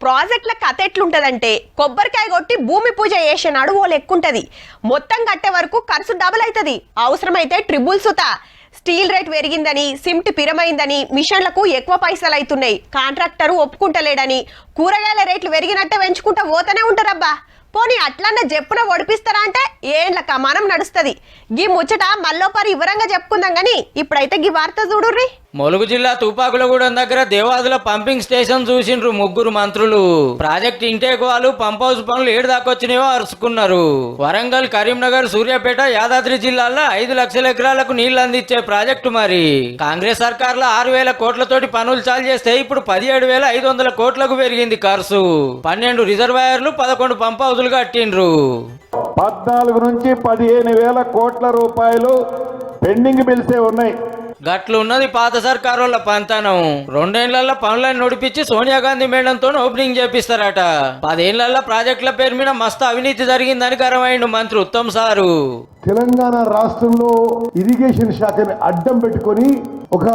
ప్రాజెక్టుల కథ ఎట్లుంటదంటే కొబ్బరికాయ కొట్టి భూమి పూజ చేసినాడు ఓ లెక్కుంటది. మొత్తం కట్టే వరకు ఖర్చు డబుల్ అవుతుంది. అవసరమైతే ట్రిబుల్ సుతా. స్టీల్ రేట్ పెరిగిందని, సిమెంట్ పిరమైందని, మిషన్లకు ఎక్కువ పైసలు అవుతున్నాయి, కాంట్రాక్టర్ ఒప్పుకుంటలేడని, కూరగాయల రేట్లు పెరిగినట్టే పెంచుకుంటా పోతూనే ఉంటారబ్బా. పోనీ అట్లన్న చెప్పున ఒడిపిస్తారా అంటే ఏండ్ల కమానం నడుస్తుంది. గీ ముచ్చట మల్లోపారి వివరంగా చెప్పుకుందాం గాని ఇప్పుడైతే గీ వార్త చూడుర్రి. ములుగు జిల్లా తుపాకులగూడెం దగ్గర దేవాదుల పంపింగ్ స్టేషన్ చూసిండ్రు ముగ్గురు మంత్రులు. ప్రాజెక్ట్ ఇంటేక్ వాళ్ళు పంప్ హౌస్ పనులు ఏడు దాకొచ్చినాయో అరుచుకున్నారు. వరంగల్, కరీంనగర్, సూర్యాపేట, యాదాద్రి జిల్లాల్లో 5 లక్షల ఎకరాలకు నీళ్లు అందించే ప్రాజెక్టు. మరి కాంగ్రెస్ సర్కార్లో 6,000 కోట్లతోటి పనులు చాలు చేస్తే ఇప్పుడు 17,500 కోట్లకు పెరిగింది ఖర్చు. 12 రిజర్వాయర్లు, 11 పంప్ హౌజులు కట్టిండ్రు. 14 నుంచి 15,000 కోట్ల రూపాయలు పెండింగ్ బిల్సే ఉన్నాయి. గట్లు ఉన్నది పాత సర్కారోళ్ళ పంతనం. 2 ఏళ్లలో పనులను నడిపించి సోనియా గాంధీ మేడంతో ఓపెనింగ్ చేపిస్తారట. 10 ఏళ్లలో ప్రాజెక్టుల పేరు మీద మస్తు అవినీతి జరిగిందని గరమైండు మంత్రి ఉత్తమ్ సారు. తెలంగాణ రాష్ట్రంలో ఇరిగేషన్ శాఖని అడ్డం పెట్టుకొని ఒక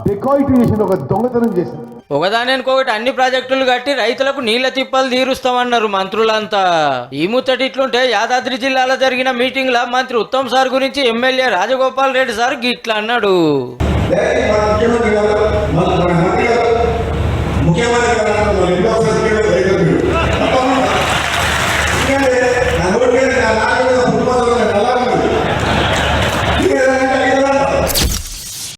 డెకాయిటీ చేసింది, ఒక దొంగతనం చేసింది. ఒకదానికొకటి అన్ని ప్రాజెక్టులు కట్టి రైతులకు నీళ్ల తిప్పలు తీరుస్తామన్నారు మంత్రులంతా. ఈ ముచ్చటి ఇట్లుంటే యాదాద్రి జిల్లాలో జరిగిన మీటింగ్ లో మంత్రి ఉత్తమ్ సార్ గురించి ఎమ్మెల్యే రాజగోపాల్ రెడ్డి సార్ గిట్లా అన్నాడు. ముఖ్యమంత్రి